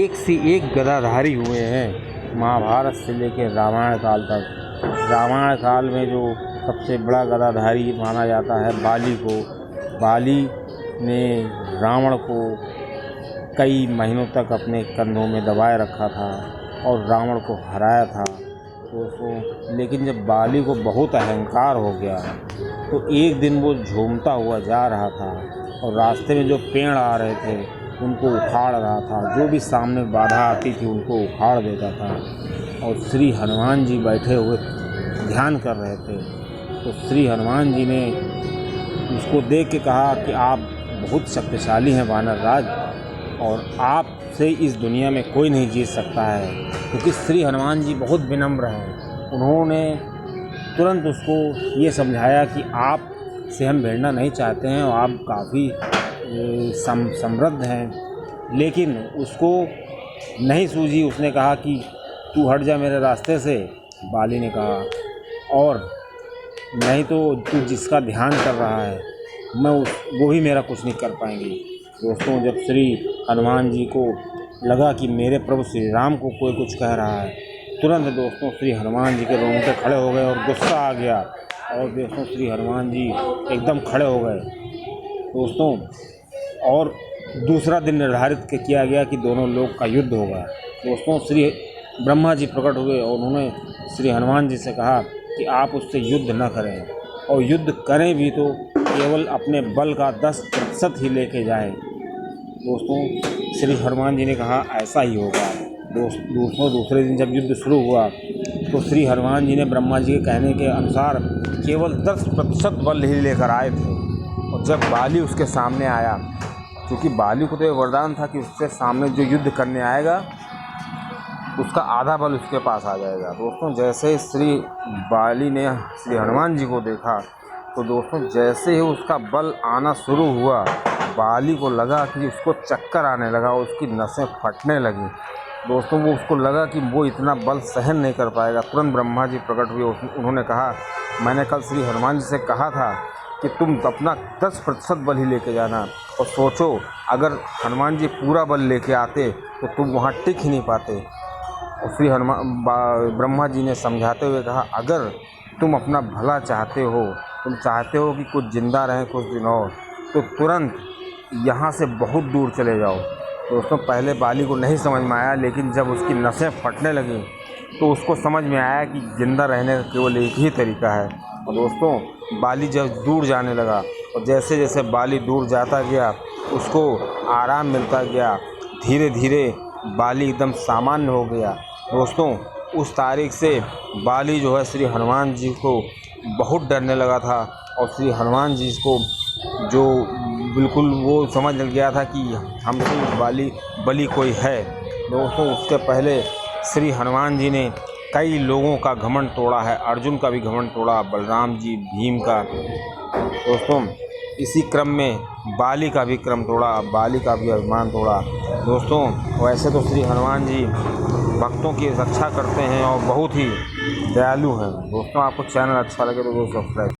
एक से एक गदाधारी हुए हैं महाभारत से लेकर रामायण काल तक। रामायण काल में जो सबसे बड़ा गदाधारी माना जाता है बाली को। बाली ने रावण को कई महीनों तक अपने कंधों में दबाए रखा था और रावण को हराया था दोस्तों। लेकिन जब बाली को बहुत अहंकार हो गया तो एक दिन वो झूमता हुआ जा रहा था और रास्ते में जो पेड़ आ रहे थे उनको उखाड़ रहा था। जो भी सामने बाधा आती थी उनको उखाड़ देता था। और श्री हनुमान जी बैठे हुए ध्यान कर रहे थे तो श्री हनुमान जी ने उसको देख के कहा कि आप बहुत शक्तिशाली हैं वानर राज, और आपसे इस दुनिया में कोई नहीं जीत सकता है। क्योंकि श्री हनुमान जी बहुत विनम्र हैं। उन्होंने तुरंत उसको ये समझाया कि आप से हम भिड़ना नहीं चाहते हैं और आप काफ़ी समृद्ध हैं। लेकिन उसको नहीं सूझी। उसने कहा कि तू हट जा मेरे रास्ते से, बाली ने कहा, और नहीं तो तू जिसका ध्यान कर रहा है वो ही मेरा कुछ नहीं कर पाएंगे। दोस्तों, जब श्री हनुमान जी को लगा कि मेरे प्रभु श्री राम को कोई कुछ कह रहा है, तुरंत दोस्तों श्री हनुमान जी के रोंगटे खड़े हो गए और गुस्सा आ गया। और दोस्तों श्री हनुमान जी एकदम खड़े हो गए दोस्तों। और दूसरा दिन निर्धारित किया गया कि दोनों लोग का युद्ध होगा दोस्तों। श्री ब्रह्मा जी प्रकट हुए और उन्होंने श्री हनुमान जी से कहा कि आप उससे युद्ध न करें, और युद्ध करें भी तो केवल अपने बल का 10% ही लेके जाएं। दोस्तों श्री हनुमान जी ने कहा ऐसा ही होगा। दोस्तों दूसरे दिन जब युद्ध शुरू हुआ तो श्री हनुमान जी ने ब्रह्मा जी के कहने के अनुसार केवल 10% बल ही लेकर आए थे। और जब बाली उसके सामने आया, क्योंकि बाली को तो ये वरदान था कि उससे सामने जो युद्ध करने आएगा उसका आधा बल उसके पास आ जाएगा। दोस्तों जैसे श्री बाली ने श्री हनुमान जी को देखा तो दोस्तों जैसे ही उसका बल आना शुरू हुआ, बाली को लगा कि उसको चक्कर आने लगा, उसकी नसें फटने लगी। दोस्तों वो उसको लगा कि वो इतना बल सहन नहीं कर पाएगा। तुरंत ब्रह्मा जी प्रकट हुए। उन्होंने कहा मैंने कल श्री हनुमान जी से कहा था कि तुम अपना 10% बल ही लेके जाना, और सोचो अगर हनुमान जी पूरा बल लेके आते तो तुम वहाँ टिक ही नहीं पाते। और श्री ब्रह्मा जी ने समझाते हुए कहा अगर तुम अपना भला चाहते हो, तुम चाहते हो कि कुछ ज़िंदा रहें कुछ दिन और, तो तुरंत यहाँ से बहुत दूर चले जाओ। दोस्तों पहले बाली को नहीं समझ में आया, लेकिन जब उसकी नसें फटने लगीं तो उसको समझ में आया कि ज़िंदा रहने का केवल एक ही तरीका है। और दोस्तों बाली जब दूर जाने लगा और जैसे जैसे बाली दूर जाता गया उसको आराम मिलता गया, धीरे धीरे बाली एकदम सामान्य हो गया। दोस्तों उस तारीख से बाली जो है श्री हनुमान जी को बहुत डरने लगा था, और श्री हनुमान जी को जो बिल्कुल वो समझ गया था कि हमसे बली कोई है। दोस्तों उसके पहले श्री हनुमान जी ने कई लोगों का घमंड तोड़ा है। अर्जुन का भी घमंड तोड़ा, बलराम जी, भीम का। दोस्तों इसी क्रम में बाली का भी क्रम तोड़ा, बाली का भी अभिमान तोड़ा। दोस्तों वैसे तो श्री हनुमान जी भक्तों की रक्षा करते हैं और बहुत ही दयालु हैं। दोस्तों आपको चैनल अच्छा लगे तो दोस्तों सब्सक्राइब